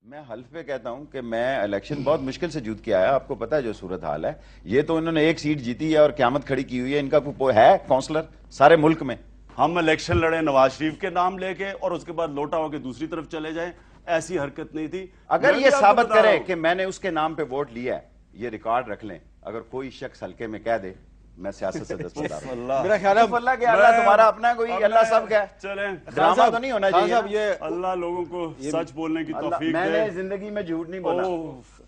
میں حلف پہ کہتا ہوں کہ میں الیکشن بہت مشکل سے جیت کے آیا. آپ کو پتا ہے جو صورتحال ہے, یہ تو انہوں نے ایک سیٹ جیتی ہے اور قیامت کھڑی کی ہوئی ہے. ان کا کوئی ہے کونسلر سارے ملک میں؟ ہم الیکشن لڑے نواز شریف کے نام لے کے اور اس کے بعد لوٹا ہو کے دوسری طرف چلے جائیں, ایسی حرکت نہیں تھی. اگر یہ ثابت کرے کہ میں نے اس کے نام پہ ووٹ لیا ہے, یہ ریکارڈ رکھ لیں. اگر کوئی شخص ہلکے میں کہہ دے میں سیاست سے دستبردار ہوں. میرا خیال ہے اللہ کہ اللہ تمہارا اپنا ہے, کوئی اللہ سب کا ہے. چلیں ڈرامہ تو نہیں ہونا چاہیے. یہ اللہ لوگوں کو سچ بولنے کی توفیق میں دے. نے زندگی میں جھوٹ نہیں بولا.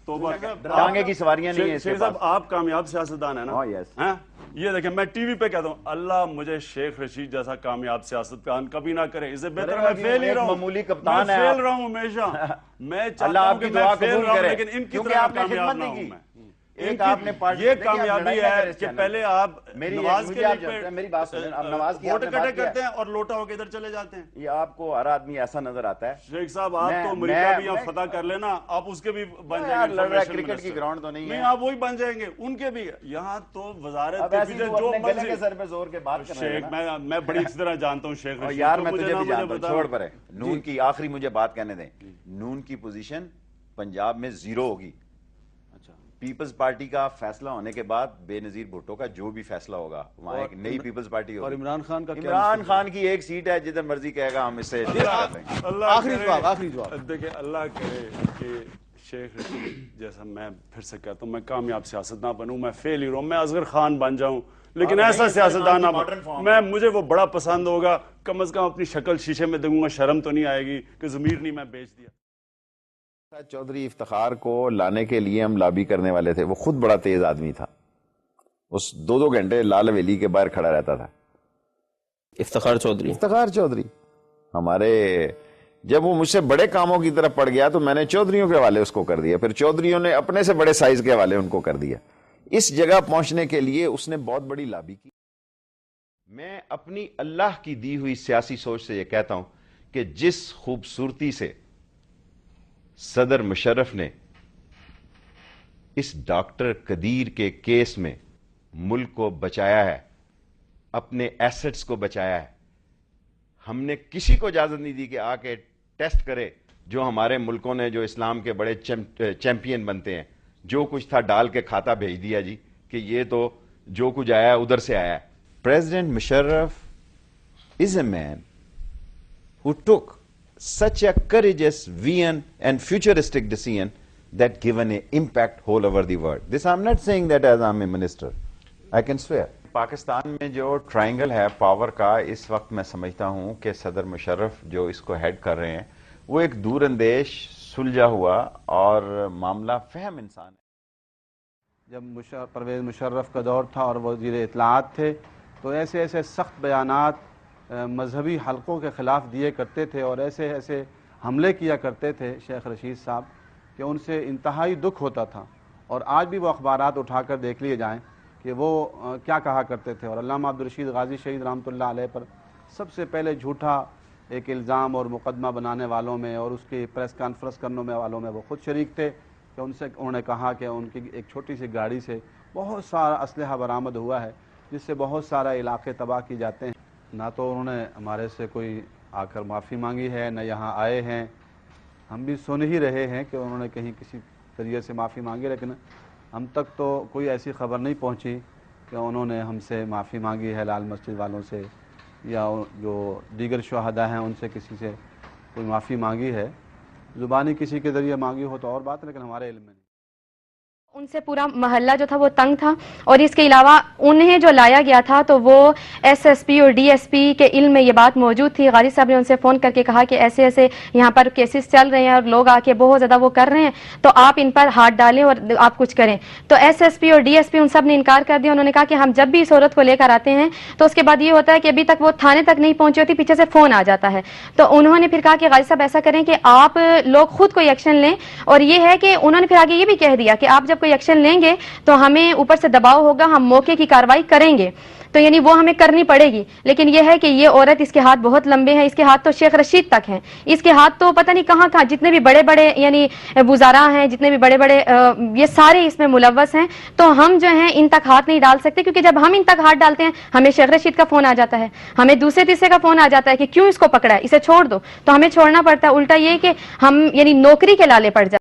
توبہ. ٹانگے کی سواریاں نہیں ہیں. شیخ صاحب آپ کامیاب سیاستدان ہیں نا. یہ دیکھیں میں ٹی وی پہ کہتا ہوں اللہ مجھے شیخ رشید جیسا کامیاب سیاستدان کبھی نہ کرے. اس سے بہتر میں فیل ہی رہا ہوں. معمولی کپتان میں فیل رہا ہوں ہمیشہ. میں چاہتا ہوں کہ میں فیل رہا ہوں لیکن ان کی طرح کامیاب نہ ہوں میں. ایک آپ نے یہ کامیابی ہے کہ پہلے آپ نواز کے لیے میری بات سنیں. اب نواز کی ووٹ اکٹھے کرتے ہیں اور لوٹا ہو کے ادھر چلے جاتے ہیں. یہ آپ کو ہر آدمی ایسا نظر آتا ہے. شیخ صاحب آپ تو امریکہ بھی یہاں فتح کر لینا, آپ اس کے بھی بن جائیں گے. کرکٹ کی گراؤنڈ تو نہیں ہے. آپ وہی بن جائیں گے, ان کے بھی. یہاں تو وزارت جو گلے کے سر پہ زور کے بات کر رہے ہیں. میں بڑی اچھی طرح جانتا ہوں شیخ رشید. یار میں تجھے بھی جانتا ہوں, چھوڑ پرے. نون کی آخری مجھے بات کہنے دیں. نون کی پوزیشن پنجاب میں 0 ہوگی. پیپلز پارٹی کا فیصلہ ہونے کے بعد بے نظیر بھٹو کا جو بھی فیصلہ ہوگا وہاں ایک نئی پیپلز پارٹی ہوگی. اور عمران خان کا عمران خان کی ایک سیٹ ہے, جدھر مرضی کہے گا ہم اس سے. آخری جواب دیکھیں اللہ کرے کہ شیخ رشید جیسا میں پھر سے کہتا ہوں میں کامیاب سیاستدان بنوں. میں فیل ہی رہوں, میں اصغر خان بن جاؤں لیکن ایسا سیاستدان میں مجھے وہ بڑا پسند ہوگا. کم از کم اپنی شکل شیشے میں دیکھوں گا, شرم تو نہیں آئے گی کہ ضمیر نہیں میں بیچ دیا. چودھری افتخار کو لانے کے لیے ہم لابی کرنے والے تھے. وہ خود بڑا تیز آدمی تھا. اس 2 گھنٹے لال حویلی کے باہر کھڑا رہتا تھا. افتخار چودھری ہمارے جب وہ مجھ سے بڑے کاموں کی طرف پڑ گیا تو میں نے چودھریوں کے حوالے اس کو کر دیا. پھر چودھریوں نے اپنے سے بڑے سائز کے حوالے ان کو کر دیا. اس جگہ پہنچنے کے لیے اس نے بہت بڑی لابی کی. میں اپنی اللہ کی دی ہوئی سیاسی سوچ سے یہ کہتا ہوں کہ جس خوبصورتی سے صدر مشرف نے اس ڈاکٹر قدیر کے کیس میں ملک کو بچایا ہے, اپنے ایسٹس کو بچایا ہے, ہم نے کسی کو اجازت نہیں دی کہ آ کے ٹیسٹ کرے. جو ہمارے ملکوں نے جو اسلام کے بڑے چیمپئن بنتے ہیں, جو کچھ تھا ڈال کے کھاتا بھیج دیا جی کہ یہ تو جو کچھ آیا ادھر سے آیا. President Musharraf is a man who took such a courageous vision and futuristic decision that given an impact whole over the world. This I'm not saying that as I'm a minister. I can swear. Pakistan میں جو triangle ہے power کا, اس وقت میں سمجھتا ہوں کہ صدر مشرف جو اس کو ہیڈ کر رہے ہیں وہ ایک دور اندیش, سلجھا ہوا اور معاملہ فہم انسان ہے. جب پرویز مشرف کا دور تھا اور وزیر اطلاعات تھے تو ایسے سخت بیانات مذہبی حلقوں کے خلاف دیے کرتے تھے اور ایسے حملے کیا کرتے تھے شیخ رشید صاحب کہ ان سے انتہائی دکھ ہوتا تھا. اور آج بھی وہ اخبارات اٹھا کر دیکھ لیے جائیں کہ وہ کیا کہا کرتے تھے. اور علامہ عبدالرشید غازی شہید رحمۃ اللہ علیہ پر سب سے پہلے جھوٹا ایک الزام اور مقدمہ بنانے والوں میں اور اس کی پریس کانفرنس کرنے والوں میں وہ خود شریک تھے کہ انہوں نے کہا کہ ان کی ایک چھوٹی سی گاڑی سے بہت سارا اسلحہ برآمد ہوا ہے جس سے بہت سارے علاقے تباہ کی جاتے ہیں. نہ تو انہوں نے ہمارے سے کوئی آ کر معافی مانگی ہے, نہ یہاں آئے ہیں. ہم بھی سن ہی رہے ہیں کہ انہوں نے کہیں کسی ذریعے سے معافی مانگی, لیکن ہم تک تو کوئی ایسی خبر نہیں پہنچی کہ انہوں نے ہم سے معافی مانگی ہے, لال مسجد والوں سے یا جو دیگر شہداء ہیں ان سے کسی سے کوئی معافی مانگی ہے. زبانی کسی کے ذریعے مانگی ہو تو اور بات ہے, لیکن ہمارے علم میں نہیں. ان سے پورا محلہ جو تھا وہ تنگ تھا. اور اس کے علاوہ انہیں جو لایا گیا تھا تو وہ ایس پی اور ڈی ایس پی کے علم میں یہ بات موجود تھی. غازی صاحب نے ان سے فون کر کے کہا کہ ایسے یہاں پر کیسز چل رہے ہیں اور لوگ آ کے بہت زیادہ وہ کر رہے ہیں, تو آپ ان پر ہاتھ ڈالیں اور آپ کچھ کریں. تو ایس پی اور ڈی ایس پی ان سب نے انکار کر دیا. انہوں نے کہا کہ ہم جب بھی اس عورت کو لے کر آتے ہیں تو اس کے بعد یہ ہوتا ہے کہ ابھی تک وہ تھانے تک نہیں پہنچی ہوتی, پیچھے سے فون آ جاتا ہے. تو انہوں نے پھر کہا کہ غازی صاحب ایسا کریں کہ آپ لوگ خود کوئی ایکشن لیں. اور یہ ہے کہ انہوں نے پھر آگے یہ بھی کہہ دیا کہ آپ جب کوئی ایکشن لیں گے تو ہمیں اوپر سے دباؤ ہوگا, ہم موقع کی کارروائی کریں گے. تو یعنی وہ ہمیں کرنی پڑے گی. لیکن یہ ہے کہ یہ عورت، اس کے ہاتھ بہت لمبے ہیں، اس کے ہاتھ تو شیخ رشید تک ہیں، اس کے ہاتھ تو پتہ نہیں کہاں کہاں، جتنے بھی بڑے بڑے یعنی وزراء ہیں، جتنے بھی بڑے بڑے یہ سارے اس میں ملوث ہیں. تو ہم جو ہیں ان تک ہاتھ نہیں ڈال سکتے، کیونکہ جب ہم ان تک ہاتھ ڈالتے ہیں ہمیں شیخ رشید کا فون آ جاتا ہے، ہمیں دوسرے تیسرے کا فون آ جاتا ہے کہ کیوں اس کو پکڑا ہے، اسے چھوڑ دو. تو ہمیں چھوڑنا پڑتا ہے. الٹا یہ کہ ہم یعنی نوکری کے لالے پڑ جاتے ہیں.